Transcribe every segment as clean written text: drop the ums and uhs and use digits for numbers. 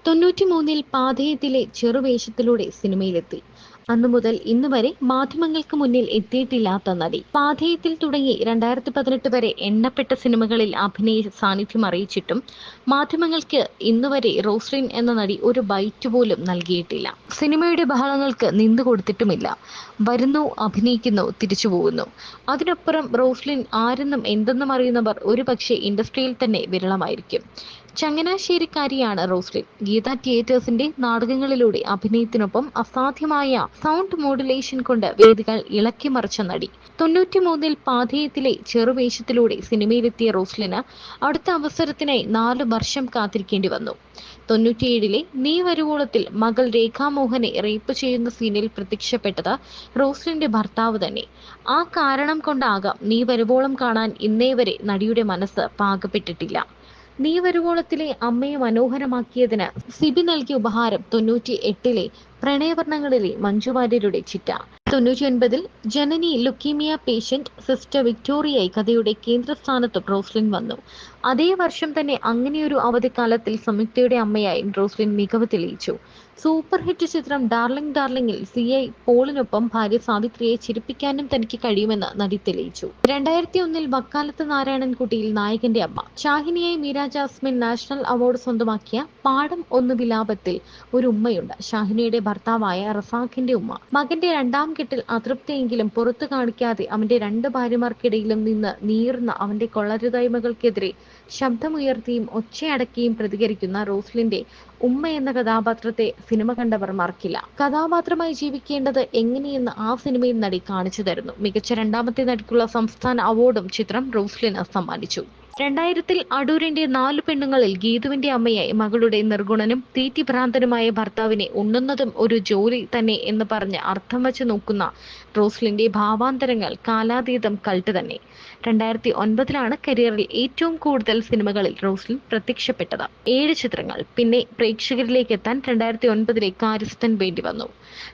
93-ൽ പാഥേയത്തിലെ ചെറുവേഷത്തിലൂടെ സിനിമയിലെത്തി. അന്നു മുതൽ ഇന്ന് വരെ മാധ്യമങ്ങൾക്ക് മുന്നിൽ എത്തിയിട്ടില്ലാത്ത നടി. പാഥേയത്തിൽ തുടങ്ങി 2018 വരെ എണ്ണപ്പെട്ട സിനിമകളിൽ അഭിനയ സാന്നിധ്യം അറിയിച്ചിട്ടും മാധ്യമങ്ങൾക്ക് ഇന്നുവരെ റോസ്ലിൻ എന്ന നടി ഒരു ബൈറ്റ് പോലും നൽകിയിട്ടില്ല. സിനിമയുടെ ബഹളങ്ങൾക്ക് നിന്നുകൊടുത്തിട്ടുമില്ല. വരുന്നു, അഭിനയിക്കുന്നു, തിരിച്ചുപോകുന്നു. അതിനപ്പുറം റോസ്ലിൻ ആരെന്നും എന്തെന്നും അറിയുന്നവർ ഒരുപക്ഷെ ഇൻഡസ്ട്രിയിൽ തന്നെ വിരളമായിരിക്കും. ചങ്ങനാശ്ശേരിക്കാരിയാണ് റോസ്ലിൻ. ഗീത തിയേറ്റേഴ്സിന്റെ നാടകങ്ങളിലൂടെ അഭിനയത്തിനൊപ്പം അസാധ്യമായ സൗണ്ട് മോഡുലേഷൻ കൊണ്ട് വേദികൾ ഇളക്കിമറിച്ച നടി. 93-ൽ പാഥേയത്തിലെ ചെറുവേഷത്തിലൂടെ സിനിമയിലെത്തിയ റോസ്ലിന് അടുത്ത അവസരത്തിനായി 4 വർഷം കാത്തിരിക്കേണ്ടി വന്നു. 97-ലെ നീ വരുവോളത്തിൽ മകൾ രേഖാമോഹനെ റേപ്പ് ചെയ്യുന്ന സീനിൽ പ്രത്യക്ഷപ്പെട്ടത് റോസ്ലിന്റെ ഭർത്താവ് തന്നെ. ആ കാരണം കൊണ്ടാകാം നീ വരുവോളം കാണാൻ ഇന്നേവരെ നടിയുടെ മനസ്സ് പാകപ്പെട്ടിട്ടില്ല. നീ വരുവോളത്തിലെ അമ്മയെ മനോഹരമാക്കിയതിന് സിബി നൽകിയ ഉപഹാരം 98-ലെ പ്രണയവർണ്ണങ്ങളിലെ മഞ്ജു വാര്യരുടെ ചിറ്റ. 99-ൽ ജനനി ലുക്കീമിയ പേഷ്യന്റ് സിസ്റ്റർ വിക്ടോറിയയായി കഥയുടെ കേന്ദ്രസ്ഥാനത്ത് റോസ്ലിൻ വന്നു. അതേ വർഷം തന്നെ അങ്ങനെയൊരു അവധിക്കാലത്തിൽ സംയുക്തയുടെ അമ്മയായി റോസ്ലിൻ മികവ് തെളിയിച്ചു. സൂപ്പർ ഹിറ്റ് ചിത്രം ഡാർലിംഗ് ഡാർലിംഗിൽ CI പോളിനൊപ്പം ഭാര്യ സാവിത്രിയെ ചിരിപ്പിക്കാനും തനിക്ക് കഴിയുമെന്ന് നടി തെളിയിച്ചു. 2001-ൽ വക്കാലത്ത് നാരായണൻകുട്ടിയിൽ നായകന്റെ അമ്മ. ഷാഹിനിയായി മീര ജാസ്മിൻ നാഷണൽ അവാർഡ് സ്വന്തമാക്കിയ പാഠം 1 വിലാപത്തിൽ ഒരു ഉമ്മയുണ്ട്. ഷാഹിനിയുടെ ഭർത്താവായ റസാഖിന്റെ ഉമ്മ. മകന്റെ 2ാം കെട്ടിൽ അതൃപ്തിയെങ്കിലും പുറത്തു കാണിക്കാതെ അവന്റെ 2 ഭാര്യമാർക്കിടയിലും നിന്ന് നീറുന്ന അവന്റെ കൊള്ളരുതായ്മകൾക്കെതിരെ ശബ്ദമുയർത്തിയും ഒച്ചയടക്കിയും പ്രതികരിക്കുന്ന റോസ്ലിന്റെ ഉമ്മ എന്ന കഥാപാത്രത്തെ സിനിമ കണ്ടവർ മറക്കില്ല. കഥാപാത്രമായി ജീവിക്കേണ്ടത് എങ്ങനെയെന്ന് ആ സിനിമയിൽ നടി കാണിച്ചു തരുന്നു. മികച്ച 2ാമത്തെ നടിക്കുള്ള സംസ്ഥാന അവാർഡും ചിത്രം റോസ്ലിന് സമ്മാനിച്ചു. 2000-ൽ അടൂരിന്റെ 4 പെണ്ണുങ്ങളിൽ ഗീതുവിന്റെ അമ്മയായി മകളുടെ നിർഗുണനും തീറ്റിഭ്രാന്തനുമായ ഭർത്താവിനെ ഉണ്ണുന്നതും ഒരു ജോലി തന്നെ എന്ന് പറഞ്ഞ് അർത്ഥം വച്ച് നോക്കുന്ന റോസ്ലിന്റെ ഭാവാന്തരങ്ങൾ കാലാതീതം കൾട്ട് തന്നെ. 2009-ലാണ് കരിയറിൽ ഏറ്റവും കൂടുതൽ സിനിമകളിൽ റോസ്ലിൻ പ്രത്യക്ഷപ്പെട്ടത്. 7 ചിത്രങ്ങൾ. പിന്നെ പ്രേക്ഷകരിലേക്ക് എത്താൻ 2009-ലെ കാര്യസ്ഥൻ വേണ്ടി വന്നു.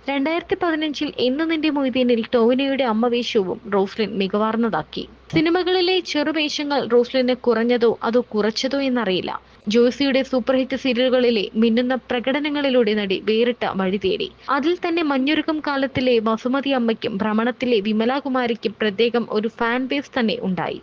2015-ൽ എന്ന് നിന്റെ മൊയ്തീനിൽ ടോവിനോയുടെ അമ്മവേഷവും റോസ്ലിൻ മികവാർന്നതാക്കി. സിനിമകളിലെ ചെറുവേഷങ്ങൾ റോസ്ലിന് കുറഞ്ഞതോ അതോ കുറച്ചതോ എന്നറിയില്ല. ജോയ്സിയുടെ സൂപ്പർ ഹിറ്റ് സീരിയലുകളിലെ മിന്നുന്ന പ്രകടനങ്ങളിലൂടെ നടി വേറിട്ട വഴി തേടി. അതിൽ തന്നെ മഞ്ഞുരുക്കം കാലത്തിലെ വസുമതി അമ്മയ്ക്കും ഭ്രമണത്തിലെ വിമലാകുമാരിക്കും പ്രത്യേകം ഒരു ഫാൻ ബേസ് തന്നെ ഉണ്ടായി.